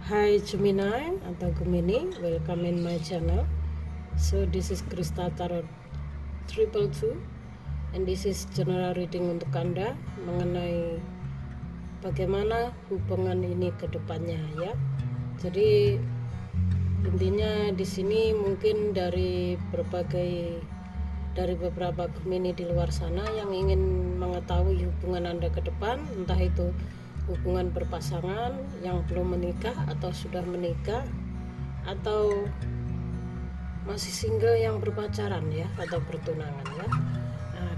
Hi Gemini atau Gemini, welcome in my channel. So this is Krista Tarot 222 and this is general reading untuk Anda mengenai bagaimana hubungan ini ke depannya ya. Jadi intinya di sini mungkin dari beberapa Gemini di luar sana yang ingin mengetahui hubungan Anda ke depan, entah itu hubungan berpasangan yang belum menikah atau sudah menikah atau masih single yang berpacaran ya atau bertunangan ya.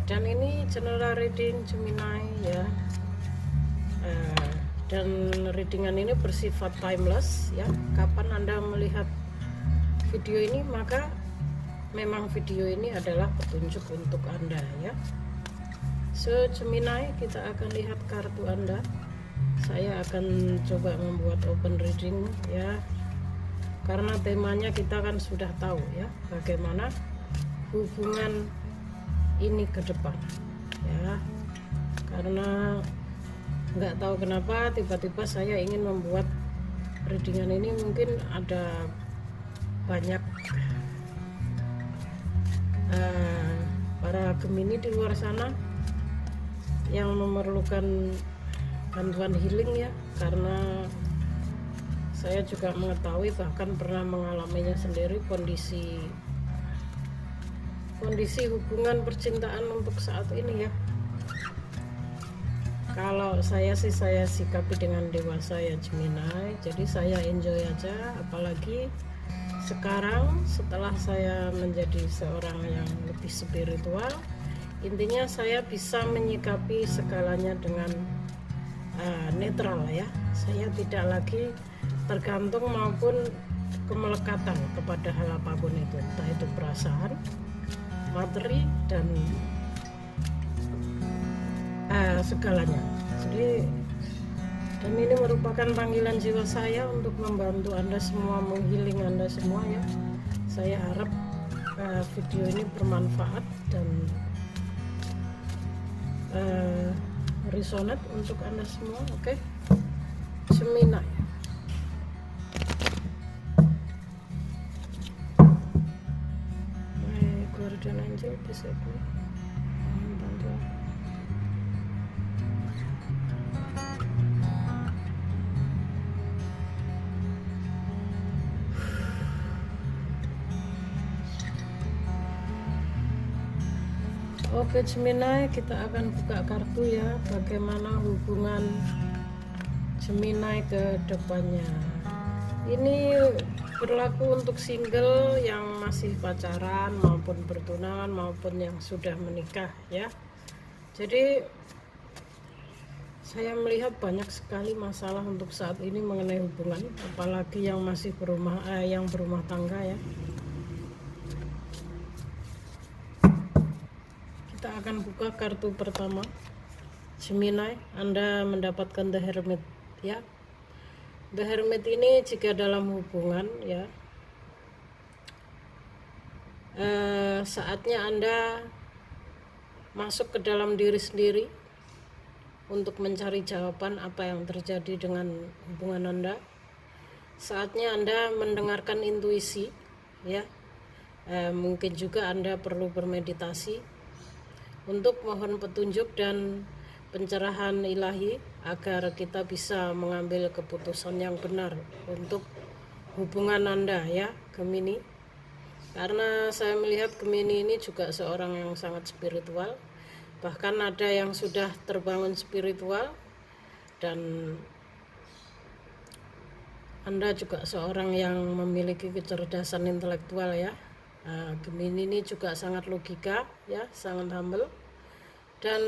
Dan ini general reading Gemini ya. Dan readingan ini bersifat timeless ya. Kapan Anda melihat video ini maka memang video ini adalah petunjuk untuk Anda ya. So Gemini, kita akan lihat kartu Anda. Saya akan coba membuat open reading ya, karena temanya kita kan sudah tahu ya bagaimana hubungan ini ke depan ya. Karena nggak tahu kenapa tiba-tiba saya ingin membuat readingan ini, mungkin ada banyak para Gemini di luar sana yang memerlukan bantuan healing ya, karena saya juga mengetahui, bahkan pernah mengalaminya sendiri, kondisi hubungan percintaan untuk saat ini ya. Kalau saya sih saya sikapi dengan dewasa ya Gemini, jadi saya enjoy aja, apalagi sekarang setelah saya menjadi seorang yang lebih spiritual. Intinya saya bisa menyikapi segalanya dengan netral ya. Saya tidak lagi tergantung maupun kemelekatan kepada hal apapun itu, entah itu perasaan, materi, dan segalanya. Jadi, dan ini merupakan panggilan jiwa saya untuk membantu Anda semua, menghealing Anda semua ya. Saya harap video ini bermanfaat dan resonate untuk Anda semua. Oke. Gemini. My guardian angel beside me. Bantu. Oke Gemini, kita akan buka kartu ya, bagaimana hubungan Gemini ke depannya. Ini berlaku untuk single yang masih pacaran maupun bertunangan maupun yang sudah menikah ya. Jadi saya melihat banyak sekali masalah untuk saat ini mengenai hubungan, apalagi yang masih berumah tangga ya. Kita akan buka kartu pertama Gemini. Anda mendapatkan The Hermit ya. The Hermit ini jika dalam hubungan ya, saatnya Anda masuk ke dalam diri sendiri untuk mencari jawaban apa yang terjadi dengan hubungan Anda. Saatnya Anda mendengarkan intuisi ya. Mungkin juga Anda perlu bermeditasi untuk mohon petunjuk dan pencerahan ilahi agar kita bisa mengambil keputusan yang benar untuk hubungan Anda ya Gemini. Karena saya melihat Gemini ini juga seorang yang sangat spiritual, bahkan ada yang sudah terbangun spiritual, dan Anda juga seorang yang memiliki kecerdasan intelektual ya. Gemini ini juga sangat logika ya, sangat humble, dan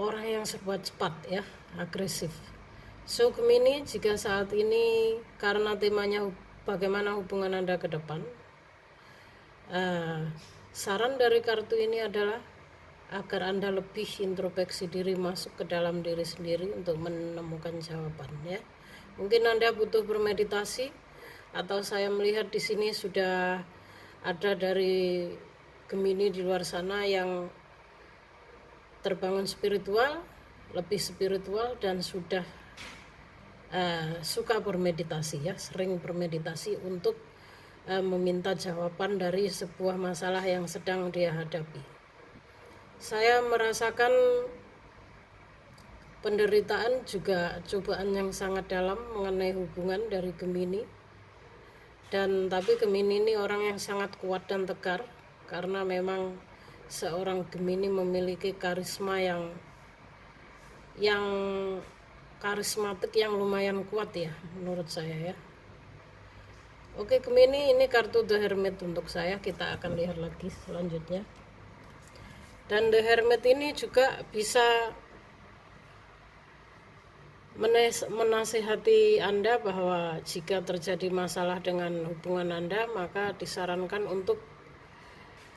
orang yang serba cepat ya, agresif. So Gemini, jika saat ini karena temanya bagaimana hubungan Anda ke depan, saran dari kartu ini adalah agar Anda lebih introspeksi diri, masuk ke dalam diri sendiri untuk menemukan jawaban ya. Mungkin Anda butuh bermeditasi, atau saya melihat di sini sudah ada dari Gemini di luar sana yang terbangun spiritual, lebih spiritual, dan sudah suka bermeditasi ya, sering bermeditasi untuk meminta jawaban dari sebuah masalah yang sedang dia hadapi. Saya merasakan penderitaan juga cobaan yang sangat dalam mengenai hubungan dari Gemini. Dan tapi Gemini ini orang yang sangat kuat dan tegar, karena memang seorang Gemini memiliki karisma yang karismatik yang lumayan kuat ya menurut saya ya. Oke, Gemini, ini kartu The Hermit untuk saya. Kita akan lihat lagi selanjutnya. Dan The Hermit ini juga bisa menasihati Anda bahwa jika terjadi masalah dengan hubungan Anda, maka disarankan untuk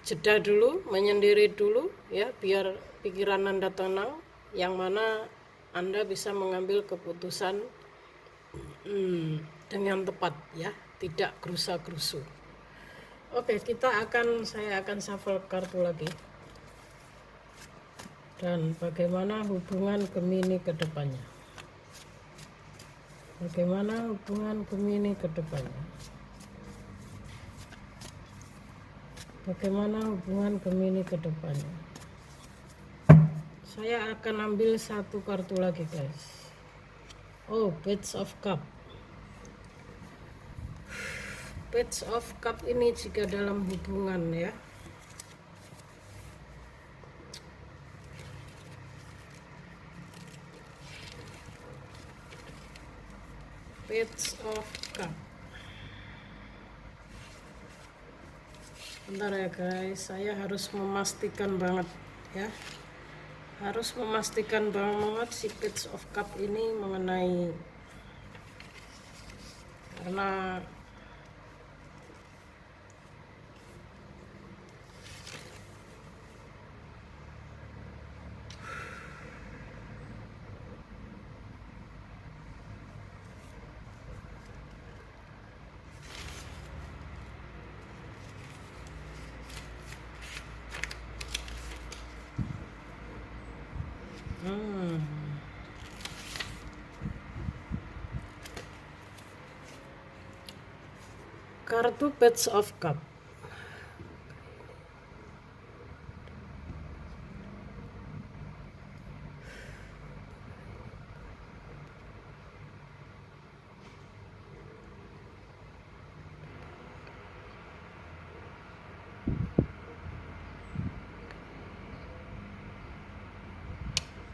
jeda dulu, menyendiri dulu ya, biar pikiran Anda tenang, yang mana Anda bisa mengambil keputusan dengan tepat ya, tidak gerusa-gerusu. Oke, saya akan shuffle kartu lagi. Dan bagaimana hubungan Gemini ke depannya? Bagaimana hubungan Gemini ke depannya? Bagaimana hubungan Gemini ke depannya? Saya akan ambil satu kartu lagi, guys. Oh, Page of Cup. Page of Cup ini jika dalam hubungan ya. Page of Cup. Bentar ya guys, saya harus memastikan banget ya. Harus memastikan banget si Page of Cup ini mengenai, karena kartu Page of Cup.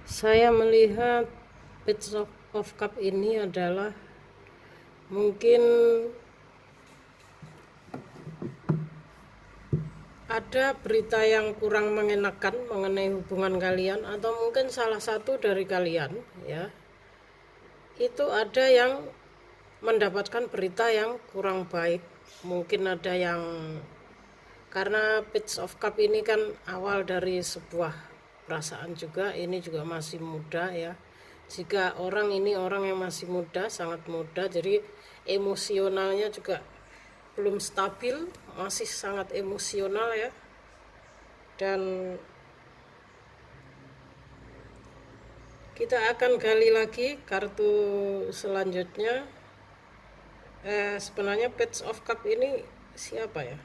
Saya melihat Page of Cup ini adalah mungkin ada berita yang kurang mengenakan mengenai hubungan kalian, atau mungkin salah satu dari kalian ya, itu ada yang mendapatkan berita yang kurang baik. Mungkin ada yang, karena Page of Cup ini kan awal dari sebuah perasaan juga, ini juga masih muda ya. Jika orang ini orang yang masih muda, sangat muda, jadi emosionalnya juga belum stabil, masih sangat emosional ya. Dan kita akan gali lagi kartu selanjutnya. Sebenarnya Page of Cup ini siapa ya?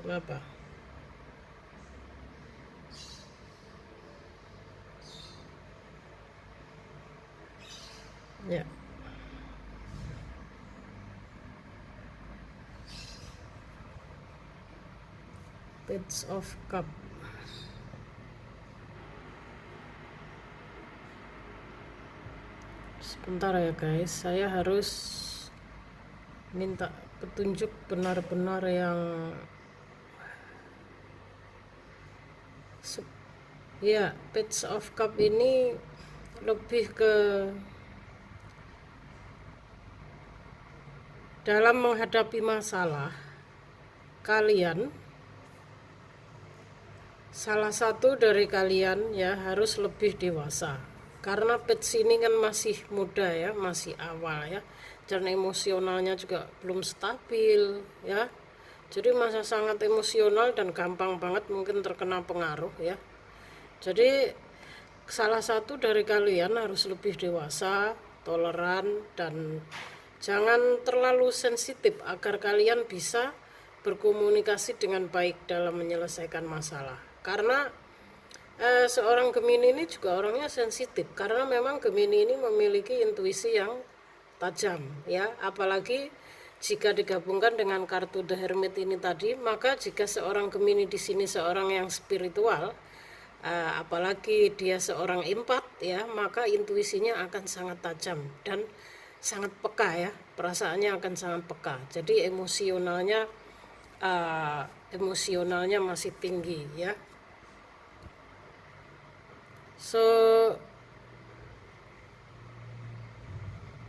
Kenapa? Ya. Page of Cup. Sebentar ya guys, saya harus minta petunjuk benar-benar yang ya. Page of Cup ini lebih ke dalam menghadapi masalah kalian, salah satu dari kalian ya harus lebih dewasa, karena page ini kan masih muda ya, masih awal ya, dan emosionalnya juga belum stabil ya, jadi masih sangat emosional dan gampang banget mungkin terkena pengaruh ya. Jadi salah satu dari kalian harus lebih dewasa toleran, dan jangan terlalu sensitif agar kalian bisa berkomunikasi dengan baik dalam menyelesaikan masalah. Karena seorang Gemini ini juga orangnya sensitif, karena memang Gemini ini memiliki intuisi yang tajam ya, apalagi jika digabungkan dengan kartu The Hermit ini tadi, maka jika seorang Gemini di sini seorang yang spiritual, apalagi dia seorang empat ya, maka intuisinya akan sangat tajam dan sangat peka ya, perasaannya akan sangat peka. Jadi emosionalnya masih tinggi ya. So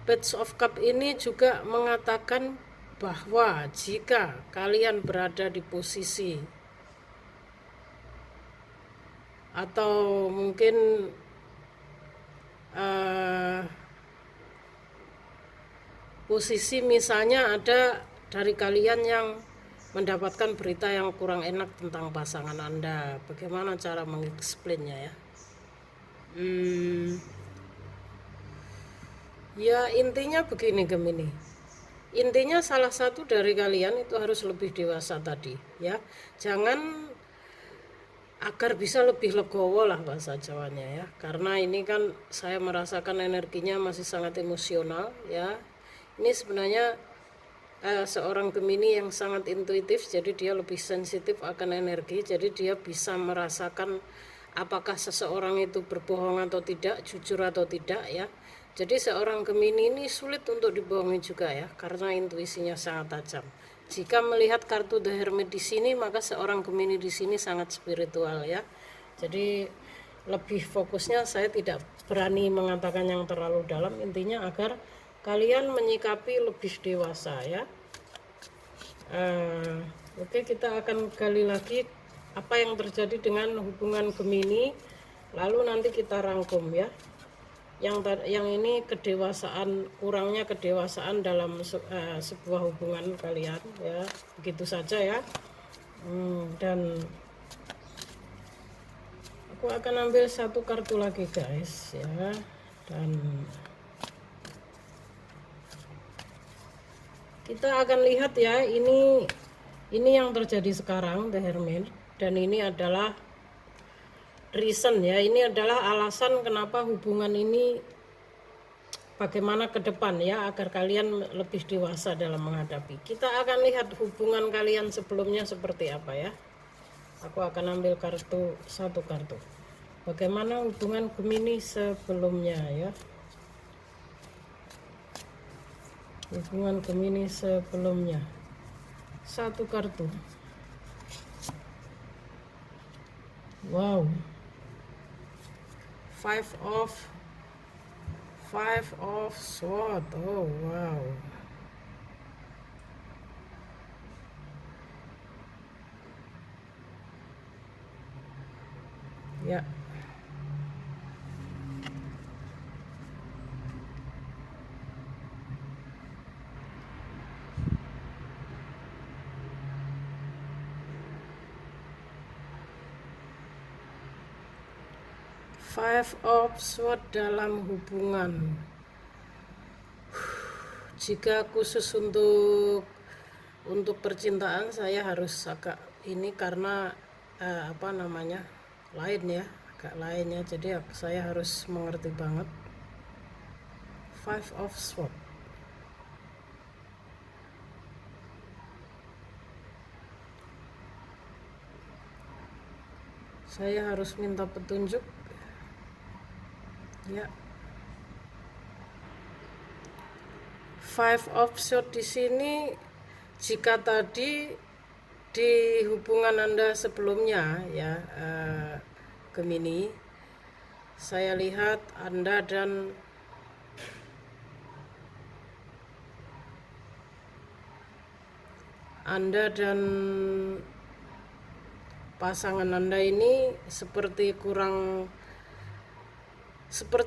Page of Cup ini juga mengatakan bahwa jika kalian berada di posisi atau mungkin posisi misalnya ada dari kalian yang mendapatkan berita yang kurang enak tentang pasangan Anda, bagaimana cara mengeksplainnya ya? Ya intinya begini Gemini, intinya salah satu dari kalian itu harus lebih dewasa tadi ya, jangan, agar bisa lebih legowo lah bahasa Jawanya ya, karena ini kan saya merasakan energinya masih sangat emosional ya. Ini sebenarnya seorang Gemini yang sangat intuitif, jadi dia lebih sensitif akan energi, jadi dia bisa merasakan apakah seseorang itu berbohong atau tidak, jujur atau tidak ya. Jadi seorang Gemini ini sulit untuk dibohongi juga ya, karena intuisinya sangat tajam. Jika melihat kartu The Hermit di sini, maka seorang Gemini di sini sangat spiritual ya. Jadi lebih fokusnya, saya tidak berani mengatakan yang terlalu dalam, intinya agar kalian menyikapi lebih dewasa ya. Oke, kita akan gali lagi apa yang terjadi dengan hubungan Gemini, lalu nanti kita rangkum ya. Yang ini kedewasaan, kurangnya kedewasaan dalam sebuah hubungan kalian ya, begitu saja ya. Dan aku akan ambil satu kartu lagi guys ya, dan kita akan lihat ya, ini yang terjadi sekarang The Hermit, dan ini adalah reason ya, ini adalah alasan kenapa hubungan ini bagaimana ke depan ya, agar kalian lebih dewasa dalam menghadapi. Kita akan lihat hubungan kalian sebelumnya seperti apa ya. Aku akan ambil satu kartu. Bagaimana hubungan Gemini sebelumnya ya. Hubungan Gemini sebelumnya. Satu kartu. Wow. Five of Swords. Oh wow. Ya. Five of Swords dalam hubungan. Jika khusus untuk percintaan, saya harus agak ini karena lain ya, agak lain ya, jadi saya harus mengerti banget. Five of Swords. Saya harus minta petunjuk ya. Five of Swords di sini, jika tadi di hubungan Anda sebelumnya ya, Gemini, saya lihat Anda dan pasangan Anda ini seperti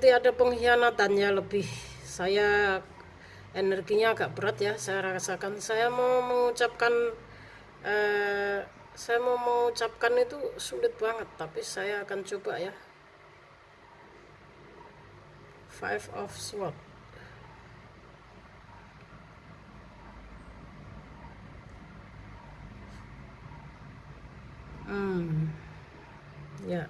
ada pengkhianatannya lebih. Saya energinya agak berat ya, saya rasakan. Saya mau mengucapkan itu sulit banget, tapi saya akan coba ya. Five of Swords. Ya,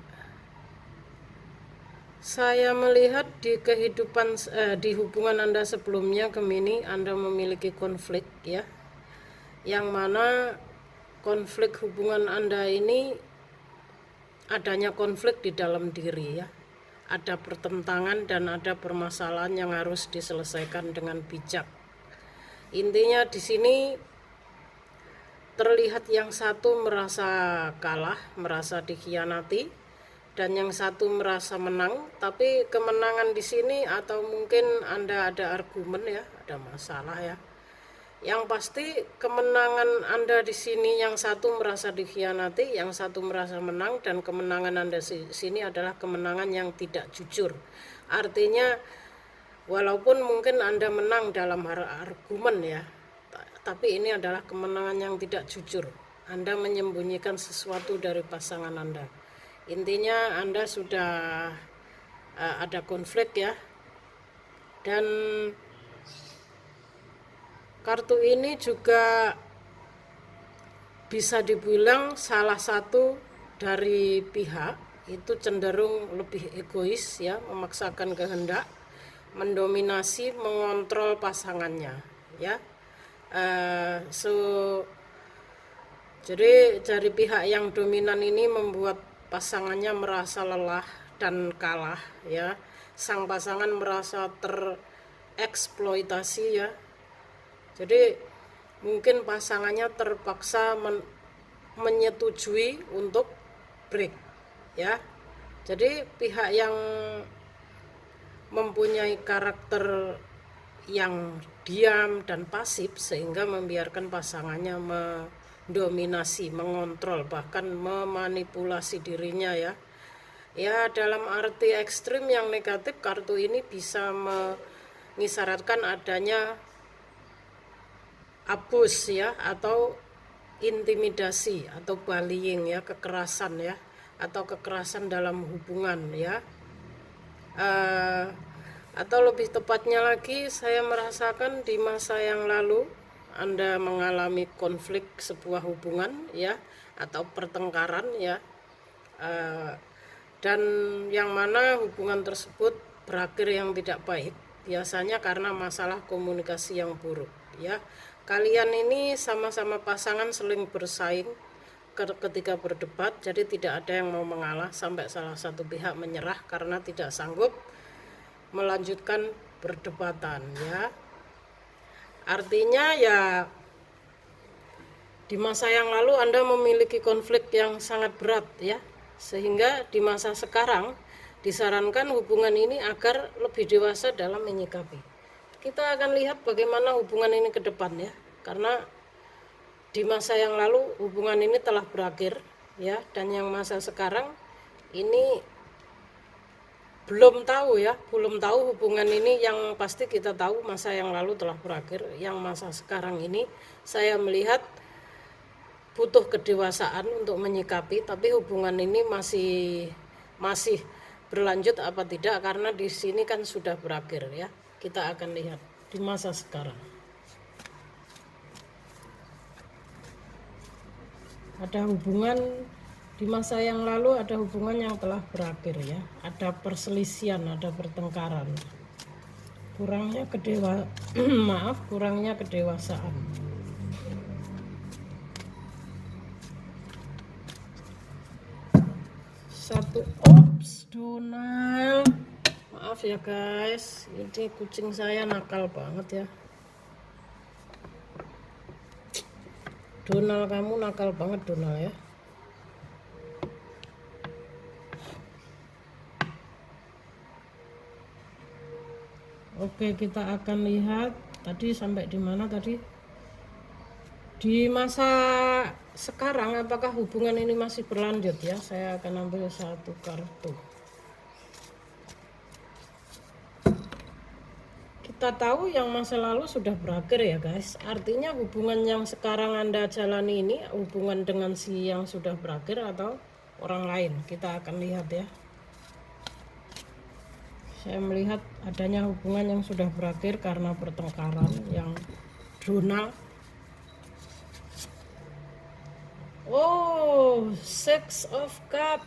saya melihat di kehidupan di hubungan Anda sebelumnya, Gemini, Anda memiliki konflik ya, yang mana konflik hubungan Anda ini adanya konflik di dalam diri ya, ada pertentangan dan ada permasalahan yang harus diselesaikan dengan bijak. Intinya di sini terlihat yang satu merasa kalah, merasa dikhianati, dan yang satu merasa menang. Tapi kemenangan di sini, atau mungkin Anda ada argumen ya, ada masalah ya. Yang pasti kemenangan Anda di sini, yang satu merasa dikhianati, yang satu merasa menang, dan kemenangan Anda di sini adalah kemenangan yang tidak jujur. Artinya walaupun mungkin Anda menang dalam argumen ya, tapi ini adalah kemenangan yang tidak jujur. Anda menyembunyikan sesuatu dari pasangan Anda. Intinya Anda sudah ada konflik ya. Dan kartu ini juga bisa dibilang salah satu dari pihak itu cenderung lebih egois ya, memaksakan kehendak, mendominasi, mengontrol pasangannya ya. Jadi dari pihak yang dominan ini membuat pasangannya merasa lelah dan kalah ya. Sang pasangan merasa tereksploitasi ya. Jadi mungkin pasangannya terpaksa menyetujui untuk break ya. Jadi pihak yang mempunyai karakter yang diam dan pasif sehingga membiarkan pasangannya mendominasi, mengontrol, bahkan memanipulasi dirinya ya. Ya, dalam arti ekstrim yang negatif, kartu ini bisa mengisyaratkan adanya abuse ya, atau intimidasi atau bullying ya, kekerasan ya, atau kekerasan dalam hubungan ya. Atau lebih tepatnya lagi, saya merasakan di masa yang lalu Anda mengalami konflik sebuah hubungan ya, atau pertengkaran ya, dan yang mana hubungan tersebut berakhir yang tidak baik, biasanya karena masalah komunikasi yang buruk ya. Kalian ini sama-sama pasangan saling bersaing ketika berdebat, jadi tidak ada yang mau mengalah sampai salah satu pihak menyerah karena tidak sanggup melanjutkan perdebatan ya. Artinya ya, di masa yang lalu Anda memiliki konflik yang sangat berat ya, sehingga di masa sekarang disarankan hubungan ini agar lebih dewasa dalam menyikapi. Kita akan lihat bagaimana hubungan ini ke depan ya, karena di masa yang lalu hubungan ini telah berakhir ya, dan yang masa sekarang ini belum tahu ya, belum tahu hubungan ini. Yang pasti kita tahu masa yang lalu telah berakhir. Yang masa sekarang ini saya melihat butuh kedewasaan untuk menyikapi, tapi hubungan ini masih berlanjut apa tidak, karena di sini kan sudah berakhir ya. Kita akan lihat di masa sekarang. Ada hubungan di masa yang lalu, ada hubungan yang telah berakhir ya. Ada perselisihan, ada pertengkaran. Kurangnya kurangnya kedewasaan. Satu, Donald. Maaf ya guys, ini kucing saya nakal banget ya. Donald, kamu nakal banget Donald ya. Oke, kita akan lihat tadi sampai di mana tadi. Di masa sekarang apakah hubungan ini masih berlanjut ya? Saya akan ambil satu kartu. Kita tahu yang masa lalu sudah berakhir ya guys. Artinya hubungan yang sekarang Anda jalani ini hubungan dengan si yang sudah berakhir atau orang lain. Kita akan lihat ya. Saya melihat adanya hubungan yang sudah berakhir karena pertengkaran yang Donald. Oh, Six of Cup,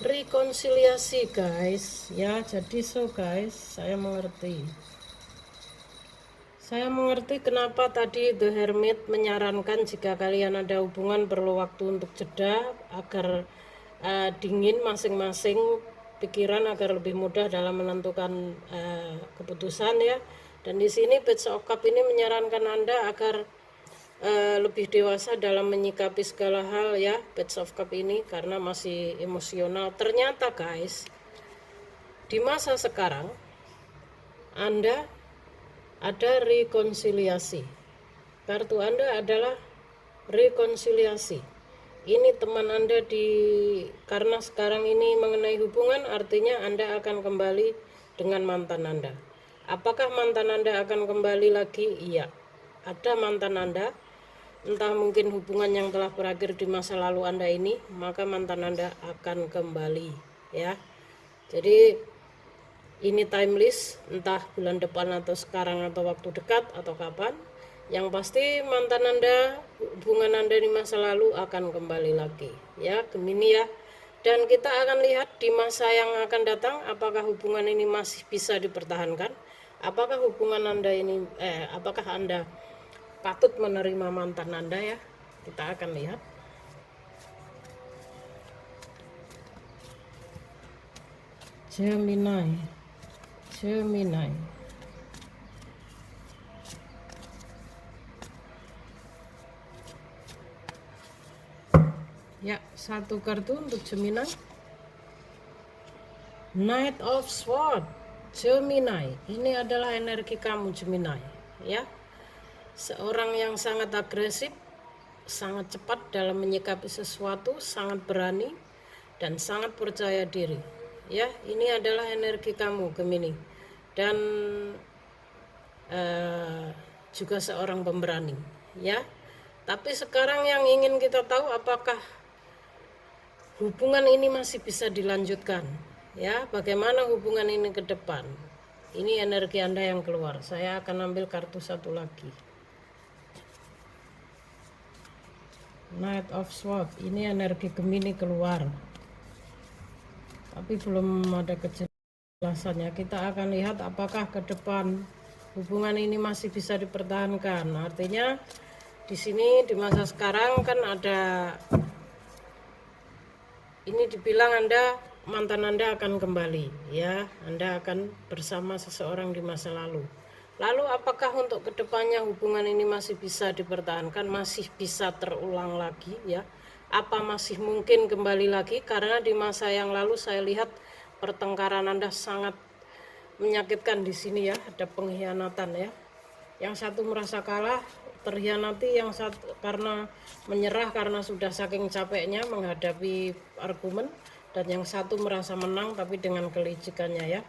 rekonsiliasi guys ya. Jadi guys, saya mengerti kenapa tadi The Hermit menyarankan jika kalian ada hubungan perlu waktu untuk jeda agar dingin masing-masing pikiran agar lebih mudah dalam menentukan keputusan ya. Dan di sini Page of Cup ini menyarankan Anda agar lebih dewasa dalam menyikapi segala hal ya, Page of Cup ini, karena masih emosional. Ternyata guys, di masa sekarang Anda ada rekonsiliasi. Kartu Anda adalah rekonsiliasi. Ini teman Anda karena sekarang ini mengenai hubungan, artinya Anda akan kembali dengan mantan Anda. Apakah mantan Anda akan kembali lagi? Iya. Ada mantan Anda, entah mungkin hubungan yang telah berakhir di masa lalu Anda ini, maka mantan Anda akan kembali ya. Jadi ini timeless, entah bulan depan atau sekarang atau waktu dekat atau kapan. Yang pasti mantan Anda, hubungan Anda di masa lalu akan kembali lagi ya, Gemini ya. Dan kita akan lihat di masa yang akan datang apakah hubungan ini masih bisa dipertahankan. Apakah hubungan Anda ini apakah Anda patut menerima mantan Anda ya. Kita akan lihat. Gemini. Ya, satu kartu untuk Gemini. Knight of Swords, Gemini. Ini adalah energi kamu Gemini, ya. Seorang yang sangat agresif, sangat cepat dalam menyikapi sesuatu, sangat berani dan sangat percaya diri. Ya, ini adalah energi kamu Gemini. Dan juga seorang pemberani, ya. Tapi sekarang yang ingin kita tahu apakah hubungan ini masih bisa dilanjutkan ya, bagaimana hubungan ini ke depan. Ini energi Anda yang keluar. Saya akan ambil kartu satu lagi. Knight of Swords, ini energi Gemini keluar, tapi belum ada kejelasannya. Kita akan lihat apakah ke depan hubungan ini masih bisa dipertahankan. Artinya di sini di masa sekarang kan ada, ini dibilang mantan Anda akan kembali ya, Anda akan bersama seseorang di masa lalu. Lalu apakah untuk kedepannya hubungan ini masih bisa dipertahankan, masih bisa terulang lagi ya? Apa masih mungkin kembali lagi? Karena di masa yang lalu saya lihat pertengkaran Anda sangat menyakitkan di sini ya, ada pengkhianatan ya. Yang satu merasa kalah, terkhianati, yang satu karena menyerah karena sudah saking capeknya menghadapi argumen, dan yang satu merasa menang tapi dengan kelicikannya ya.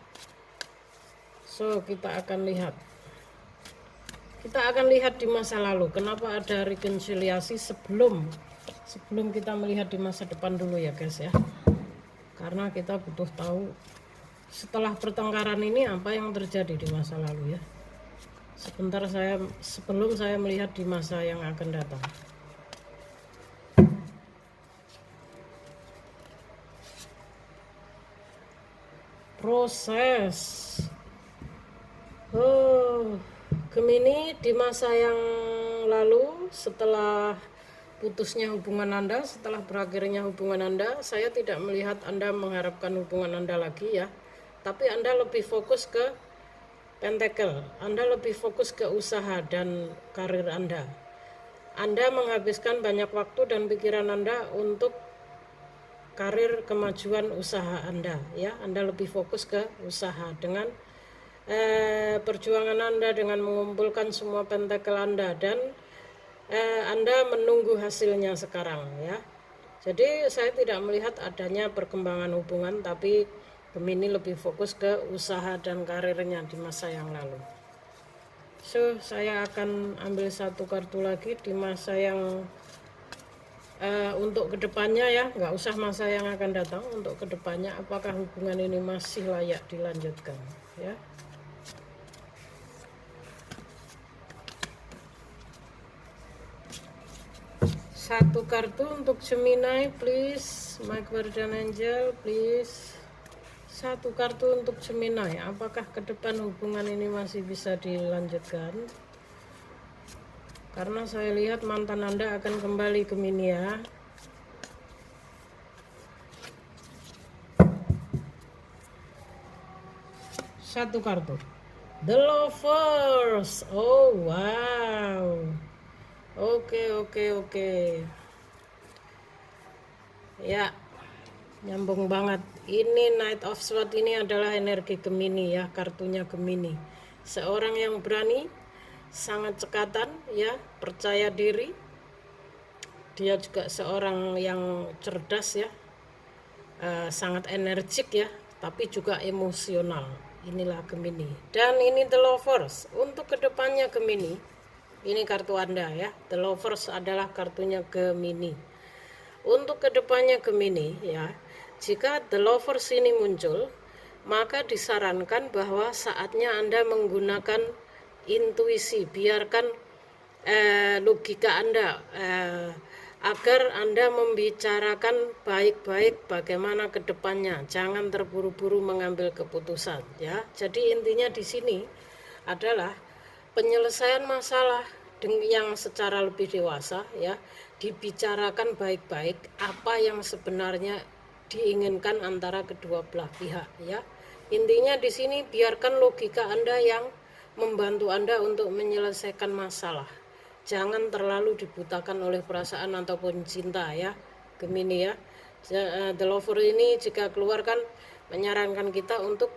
So kita akan lihat di masa lalu kenapa ada rekonsiliasi. Sebelum kita melihat di masa depan dulu ya guys ya, karena kita butuh tahu setelah pertengkaran ini apa yang terjadi di masa lalu ya. Sebelum saya melihat di masa yang akan datang. Proses. Gemini, di masa yang lalu setelah putusnya hubungan Anda, setelah berakhirnya hubungan Anda, saya tidak melihat Anda mengharapkan hubungan Anda lagi ya. Tapi Anda lebih fokus ke Pentacle, Anda lebih fokus ke usaha dan karir Anda. Anda menghabiskan banyak waktu dan pikiran Anda untuk karir, kemajuan usaha Anda ya. Anda lebih fokus ke usaha dengan perjuangan Anda, dengan mengumpulkan semua pentakel Anda, dan Anda menunggu hasilnya sekarang ya. Jadi saya tidak melihat adanya perkembangan hubungan, tapi Gemini lebih fokus ke usaha dan karirnya di masa yang lalu. So saya akan ambil satu kartu lagi di masa yang untuk kedepannya ya, nggak usah masa yang akan datang, untuk kedepannya apakah hubungan ini masih layak dilanjutkan ya. Satu kartu untuk Gemini, please. My Guardian Angel, please. Satu kartu untuk Gemini. Apakah ke depan hubungan ini masih bisa dilanjutkan? Karena saya lihat mantan Anda akan kembali ke Gemini ya. Satu kartu. The Lovers. Oh wow. Oke. Ya, nyambung banget. Ini Knight of Swords ini adalah energi Gemini ya, kartunya Gemini. Seorang yang berani, sangat cekatan ya, percaya diri. Dia juga seorang yang cerdas ya, sangat energik ya, tapi juga emosional. Inilah Gemini. Dan ini The Lovers. Untuk kedepannya Gemini, ini kartu Anda ya. The Lovers adalah kartunya Gemini. Untuk kedepannya Gemini ya, jika The Lovers ini muncul, maka disarankan bahwa saatnya Anda menggunakan intuisi. Biarkan logika Anda agar Anda membicarakan baik-baik bagaimana ke depannya. Jangan terburu-buru mengambil keputusan ya. Jadi intinya di sini adalah penyelesaian masalah yang secara lebih dewasa ya, dibicarakan baik-baik apa yang sebenarnya diinginkan antara kedua belah pihak ya. Intinya di sini biarkan logika Anda yang membantu Anda untuk menyelesaikan masalah. Jangan terlalu dibutakan oleh perasaan ataupun cinta ya, Gemini ya. The Lover ini jika keluar kan menyarankan kita untuk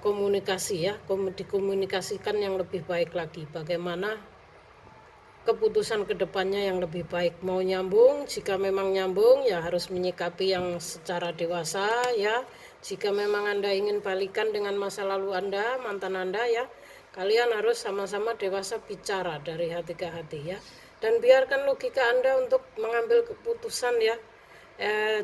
komunikasi ya, dikomunikasikan yang lebih baik lagi. Bagaimana keputusan kedepannya yang lebih baik. Mau nyambung, jika memang nyambung ya harus menyikapi yang secara dewasa ya. Jika memang Anda ingin balikan dengan masa lalu Anda, mantan Anda ya, kalian harus sama-sama dewasa bicara dari hati ke hati ya. Dan biarkan logika Anda untuk mengambil keputusan ya.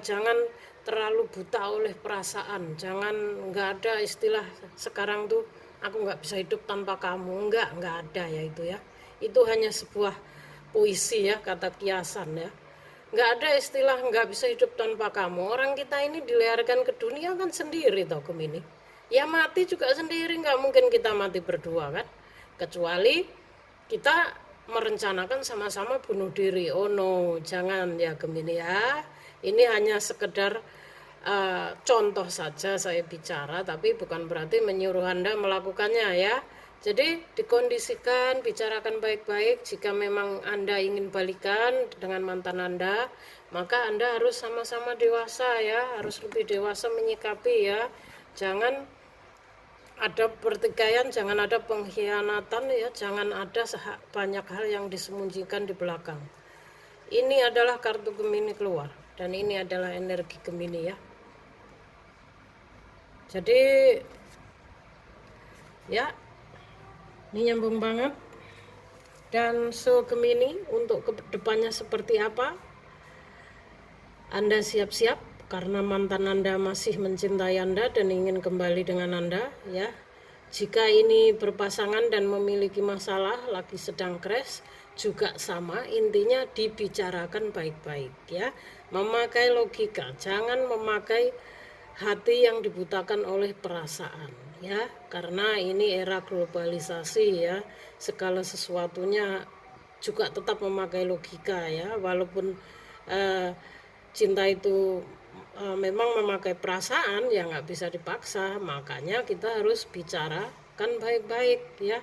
Jangan terlalu buta oleh perasaan. Jangan, nggak ada istilah sekarang tuh aku nggak bisa hidup tanpa kamu. Nggak ada ya itu ya. Itu hanya sebuah puisi ya, kata kiasan ya. Nggak ada istilah nggak bisa hidup tanpa kamu. Orang kita ini dilahirkan ke dunia kan sendiri toh Gemini. Ya mati juga sendiri, nggak mungkin kita mati berdua kan. Kecuali kita merencanakan sama-sama bunuh diri. Oh no, jangan ya Gemini ya. Ini hanya sekedar contoh saja saya bicara, tapi bukan berarti menyuruh Anda melakukannya ya. Jadi dikondisikan, bicarakan baik-baik. Jika memang Anda ingin balikan dengan mantan Anda, maka Anda harus sama-sama dewasa ya, harus lebih dewasa menyikapi ya. Jangan ada pertikaian, jangan ada pengkhianatan ya, jangan ada banyak hal yang disembunyikan di belakang. Ini adalah kartu Gemini keluar, dan ini adalah energi Gemini ya. Jadi ya, ini nyambung banget. Dan so Gemini untuk kedepannya seperti apa? Anda siap-siap karena mantan Anda masih mencintai Anda dan ingin kembali dengan Anda ya. Jika ini berpasangan dan memiliki masalah, lagi sedang crash, juga sama, intinya dibicarakan baik-baik ya. Memakai logika, jangan memakai hati yang dibutakan oleh perasaan ya, karena ini era globalisasi ya, segala sesuatunya juga tetap memakai logika ya, walaupun cinta itu memang memakai perasaan ya, nggak bisa dipaksa. Makanya kita harus bicarakan baik-baik ya.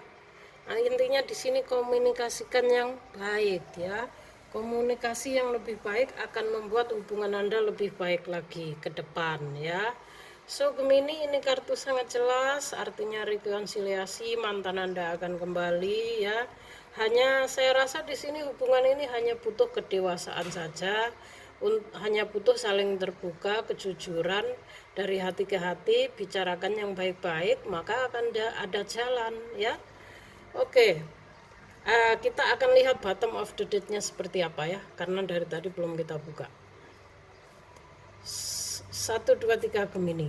Nah, intinya di sini komunikasikan yang baik ya. Komunikasi yang lebih baik akan membuat hubungan Anda lebih baik lagi ke depan ya. So Gemini, ini kartu sangat jelas, artinya rekonsiliasi, mantan Anda akan kembali ya. Hanya saya rasa di sini hubungan ini hanya butuh kedewasaan saja, hanya butuh saling terbuka, kejujuran dari hati ke hati, bicarakan yang baik-baik, maka akan ada jalan ya. Oke. Kita akan lihat bottom of the deck-nya seperti apa ya, karena dari tadi belum kita buka. 1, 2, 3 Gemini.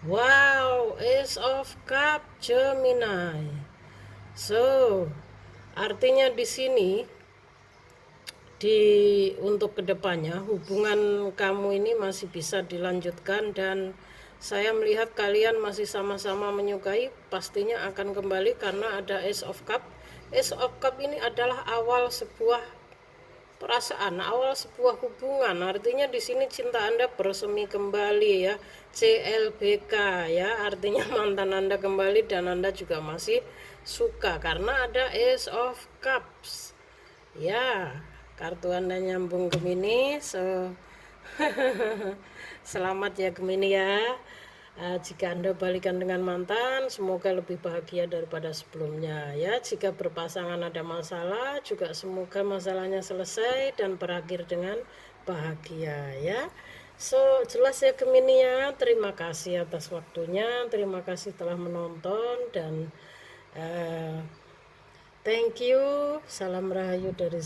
Wow, Ace of Cup Gemini. So, artinya di sini untuk kedepannya hubungan kamu ini masih bisa dilanjutkan, dan saya melihat kalian masih sama-sama menyukai, pastinya akan kembali karena ada Ace of Cup. Ace of Cup ini adalah awal sebuah perasaan, awal sebuah hubungan. Artinya di sini cinta Anda bersemi kembali ya, CLBK ya, artinya mantan Anda kembali dan Anda juga masih suka karena ada Ace of Cups ya. Kartu Anda nyambung Gemini, so selamat ya Gemini ya. Jika Anda balikan dengan mantan, semoga lebih bahagia daripada sebelumnya ya. Jika berpasangan ada masalah, juga semoga masalahnya selesai dan berakhir dengan bahagia ya. So jelas ya Gemini ya. Terima kasih atas waktunya, terima kasih telah menonton, dan thank you. Salam rahayu dari